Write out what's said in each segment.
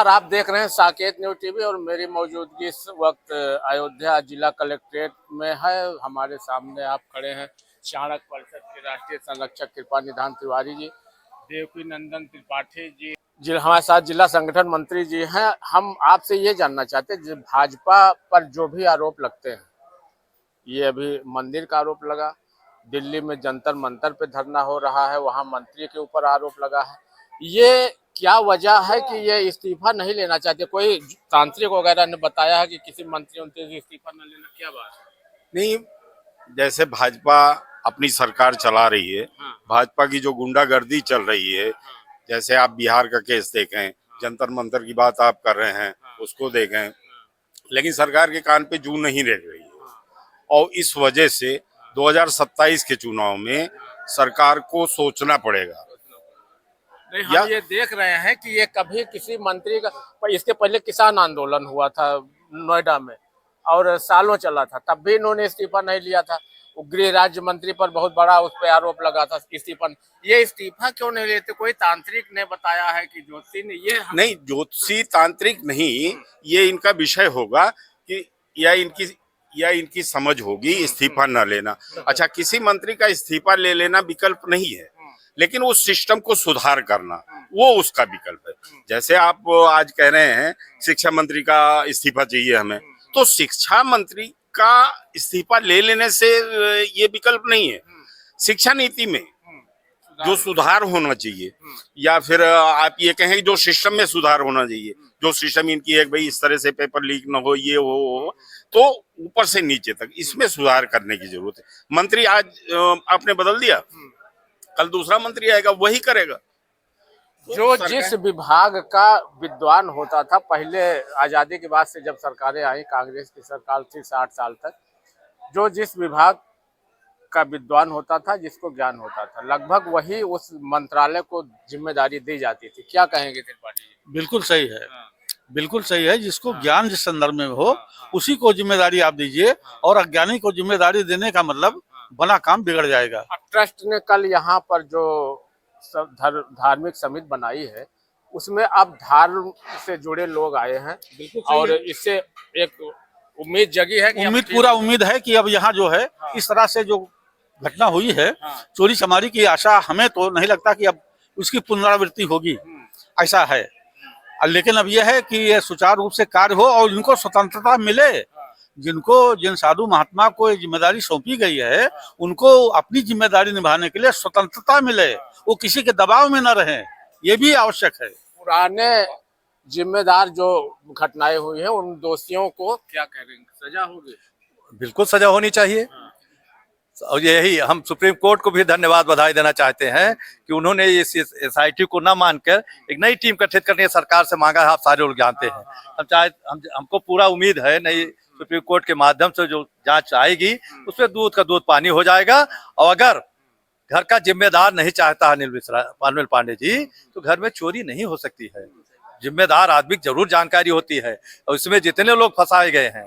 नमस्कार, आप देख रहे हैं साकेत न्यूज टीवी और मेरी मौजूदगी इस वक्त अयोध्या जिला कलेक्ट्रेट में है। हमारे सामने आप खड़े हैं चाणक्य परिषद के राष्ट्रीय संरक्षक कृपा निधान तिवारी जी, देवकी नंदन त्रिपाठी जी हमारे साथ जिला संगठन मंत्री जी हैं। हम आपसे ये जानना चाहते हैं, भाजपा पर जो भी आरोप लगते हैं, ये अभी मंदिर का आरोप लगा, दिल्ली में जंतर मंतर पे धरना हो रहा है, वहाँ मंत्री के ऊपर आरोप लगा है, ये क्या वजह है कि ये इस्तीफा नहीं लेना चाहते? कोई तांत्रिक वगैरह ने बताया है कि किसी मंत्री से इस्तीफा न लेना, क्या बात है? नहीं, जैसे भाजपा अपनी सरकार चला रही है, हाँ। भाजपा की जो गुंडागर्दी चल रही है, हाँ। जैसे आप बिहार का केस देखें, जंतर मंतर की बात आप कर रहे हैं, हाँ। उसको देखें, लेकिन सरकार के कान पे जूं नहीं रह रही है। और इस वजह से 2027 के चुनाव में सरकार को सोचना पड़ेगा। नहीं, हम ये देख रहे हैं कि ये कभी किसी मंत्री का, इसके पहले किसान आंदोलन हुआ था नोएडा में और सालों चला था, तब भी इन्होंने इस्तीफा नहीं लिया था। गृह राज्य मंत्री पर बहुत बड़ा उस पर आरोप लगा था इस्तीफा। ये इस्तीफा क्यों नहीं लेते? कोई तांत्रिक ने बताया है कि ज्योतिषी ने? ये नहीं, ज्योतिषी तांत्रिक नहीं, ये इनका विषय होगा कि या इनकी समझ होगी इस्तीफा न लेना। अच्छा, किसी मंत्री का इस्तीफा ले लेना विकल्प नहीं है, लेकिन उस सिस्टम को सुधार करना वो उसका विकल्प है। जैसे आप आज कह रहे हैं शिक्षा मंत्री का इस्तीफा चाहिए हमें, तो शिक्षा मंत्री का इस्तीफा ले लेने से ये विकल्प नहीं है। शिक्षा नीति में जो सुधार होना चाहिए, या फिर आप ये कहें जो सिस्टम में सुधार होना चाहिए, जो सिस्टम इनकी है भाई इस तरह से पेपर लीक न हो, ये हो, तो ऊपर से नीचे तक इसमें सुधार करने की जरूरत है। मंत्री आज आपने बदल दिया, कल दूसरा मंत्री आएगा वही करेगा। जो जिस विभाग का विद्वान होता था पहले, आजादी के बाद से जब सरकारें आई, कांग्रेस की सरकार थी 60 साल तक, जो जिस विभाग का विद्वान होता था, जिसको ज्ञान होता था, लगभग वही उस मंत्रालय को जिम्मेदारी दी जाती थी। क्या कहेंगे त्रिपाठी जी? बिल्कुल सही है, बिल्कुल सही है। जिसको ज्ञान जिस संदर्भ में हो उसी को जिम्मेदारी आप दीजिए, और अज्ञानी को जिम्मेदारी देने का मतलब बना काम बिगड़ जाएगा। ट्रस्ट ने कल यहाँ पर जो धार्मिक समिति बनाई है, उसमें अब धर्म से जुड़े लोग आए हैं और इससे एक उम्मीद जगी है कि पूरा उम्मीद है कि अब यहाँ जो है इस तरह से जो घटना हुई है, चोरी चमारी की आशा हमें तो नहीं लगता कि अब उसकी पुनरावृत्ति होगी, ऐसा है। लेकिन अब यह है कि ये सुचारू रूप से कार्य हो और इनको स्वतंत्रता मिले। जिन साधु महात्मा को ये जिम्मेदारी सौंपी गई है, उनको अपनी जिम्मेदारी निभाने के लिए स्वतंत्रता मिले, वो किसी के दबाव में न रहें, ये भी आवश्यक है। पुराने जिम्मेदार जो घटनाएं हुई हैं, उन दोषियों को क्या करेंगे, सजा होगी? बिल्कुल सजा होनी चाहिए। और यही हम सुप्रीम कोर्ट को भी धन्यवाद बधाई देना चाहते हैं कि उन्होंने इस SIT को न मानकर एक नई टीम गठित करने सरकार से मांगा है। आप सारे लोग जानते हैं, हमको पूरा उम्मीद है नई सुप्रीम कोर्ट के माध्यम से जो जांच आएगी उसमें दूध का दूध पानी हो जाएगा। और अगर घर का जिम्मेदार नहीं चाहता अनिल पांडे जी, तो घर में चोरी नहीं हो सकती है। जिम्मेदार आदमी जरूर जानकारी होती है, और इसमें जितने लोग फंसाए गए हैं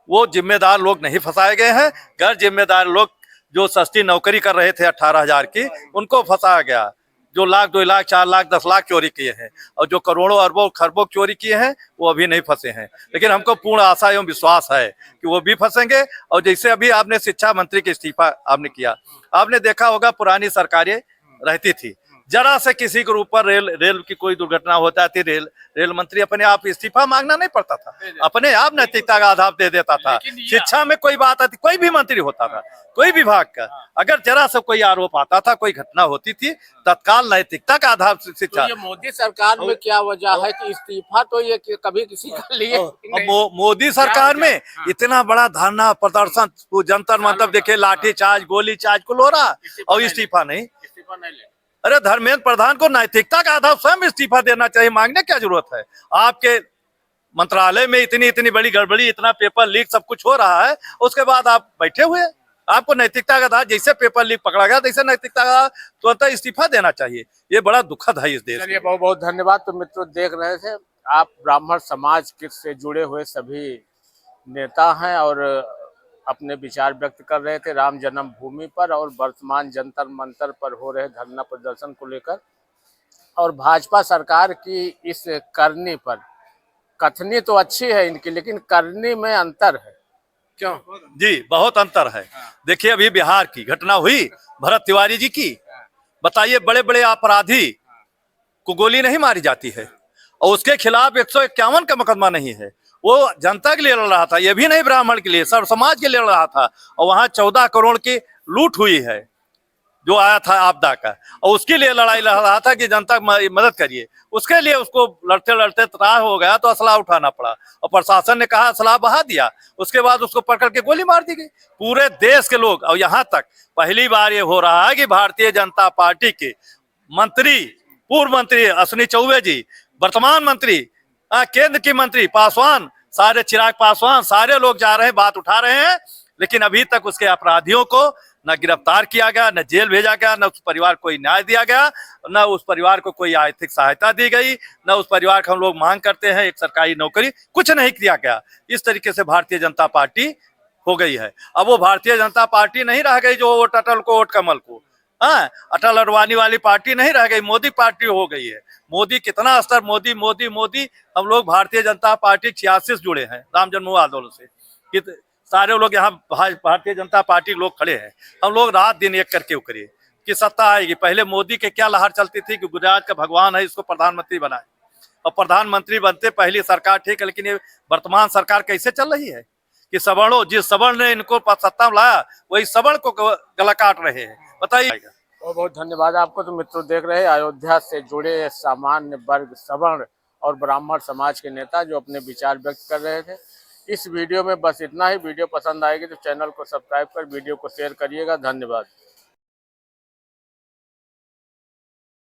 वो जिम्मेदार लोग नहीं फंसाए गए हैं। गैर जिम्मेदार लोग जो सस्ती नौकरी कर रहे थे 18,000 की, उनको फंसाया गया। जो लाख 2 लाख 4 लाख 10 लाख चोरी किए हैं और जो करोड़ों अरबों खरबों चोरी किए हैं, वो अभी नहीं फंसे हैं। लेकिन हमको पूर्ण आशा एवं विश्वास है कि वो भी फंसेंगे। और जैसे अभी आपने शिक्षा मंत्री के इस्तीफा आपने किया, आपने देखा होगा पुरानी सरकारें रहती थी, जरा से किसी के ऊपर रेल की कोई दुर्घटना होता थी, रेल मंत्री अपने आप इस्तीफा मांगना नहीं पड़ता था, अपने आप नैतिकता का आधार दे देता था। शिक्षा में कोई बात आती, कोई भी मंत्री होता था, कोई विभाग का, अगर जरा से कोई आरोप आता था, कोई घटना होती थी, तत्काल नैतिकता का आधार शिक्षा। तो ये मोदी सरकार में क्या वजह है कि इस्तीफा तो ये कभी किसी का लिए? मोदी सरकार में इतना बड़ा धरना प्रदर्शन, जंतर मंतर देखे, लाठी चार्ज, गोली चार्ज को लो रहा, और इस्तीफा नहीं ले। अरे धर्मेंद्र प्रधान को नैतिकता का आधार स्वयं इस्तीफा देना चाहिए, मांगने क्या जरूरत है? आपके मंत्रालय में इतनी बड़ी गड़बड़ी, इतना पेपर लीक सब कुछ हो रहा है, उसके बाद आप बैठे हुए, आपको नैतिकता का आधार, जैसे पेपर लीक पकड़ा गया तैसे नैतिकता का तुरंत इस्तीफा देना चाहिए। ये बड़ा दुखद है इस देश में। बहुत बहुत धन्यवाद। तो मित्रों, देख रहे थे आप, ब्राह्मण समाज से जुड़े हुए सभी नेता हैं और अपने विचार व्यक्त कर रहे थे राम जन्मभूमि पर और वर्तमान जंतर मंतर पर हो रहे धरना प्रदर्शन को लेकर। और भाजपा सरकार की इस करनी पर, कथनी तो अच्छी है इनकी, लेकिन करनी में अंतर है, क्यों? जी बहुत अंतर है। देखिए अभी बिहार की घटना हुई भरत तिवारी जी की, बताइए बड़े बड़े अपराधी को गोली नहीं मारी जाती है और उसके खिलाफ 151 का मुकदमा नहीं है। वो जनता के लिए लड़ रहा था, ये भी नहीं ब्राह्मण के लिए, सर्व समाज के लिए लड़ रहा था। और वहां 14 करोड़ की लूट हुई है जो आया था आपदा का, और उसके लिए लड़ाई लड़ रहा था कि जनता मदद करिए। उसके लिए उसको लड़ते लड़ते तबाह हो गया तो असला उठाना पड़ा और प्रशासन ने कहा असला बहा दिया। उसके बाद उसको पकड़ के गोली मार दी गई। पूरे देश के लोग, और यहाँ तक पहली बार ये हो रहा है कि भारतीय जनता पार्टी के मंत्री, पूर्व मंत्री अश्विनी चौबे जी, वर्तमान मंत्री, केंद्र की मंत्री पासवान, सारे चिराग पासवान, सारे लोग जा रहे हैं, बात उठा रहे हैं, लेकिन अभी तक उसके अपराधियों को न गिरफ्तार किया गया, न जेल भेजा गया, न उस परिवार को कोई न्याय दिया गया, न उस परिवार को कोई आर्थिक सहायता दी गई, न उस परिवार का हम लोग मांग करते हैं एक सरकारी नौकरी, कुछ नहीं किया गया। इस तरीके से भारतीय जनता पार्टी हो गई है। अब वो भारतीय जनता पार्टी नहीं रह गई जो वोट अटल को, वोट कमल को, अटल अडवाणी वाली पार्टी नहीं रह गई, मोदी पार्टी हो गई है। मोदी कितना स्तर, मोदी मोदी मोदी। हम लोग भारतीय जनता पार्टी 86 जुड़े हैं राम जन्मभूमि आंदोलन से, सारे लोग यहाँ भारतीय जनता पार्टी लोग खड़े हैं। हम लोग रात दिन एक करके उकरे कि सत्ता आएगी। पहले मोदी के क्या लहर चलती थी कि गुजरात का भगवान है, इसको प्रधानमंत्री बनाए, और प्रधानमंत्री बनते पहली सरकार ठीक है, लेकिन ये वर्तमान सरकार कैसे चल रही है कि सवर्णों, जिस सवर्ण ने इनको सत्ता में लाया वही सवर्ण को गला काट रहे हैं। बताइए। बहुत बहुत धन्यवाद आपको। तो मित्रों देख रहे हैं अयोध्या से जुड़े सामान्य वर्ग, सवर्ण और ब्राह्मण समाज के नेता जो अपने विचार व्यक्त कर रहे थे। इस वीडियो में बस इतना ही। वीडियो पसंद आएगी तो चैनल को सब्सक्राइब कर वीडियो को शेयर करिएगा। धन्यवाद।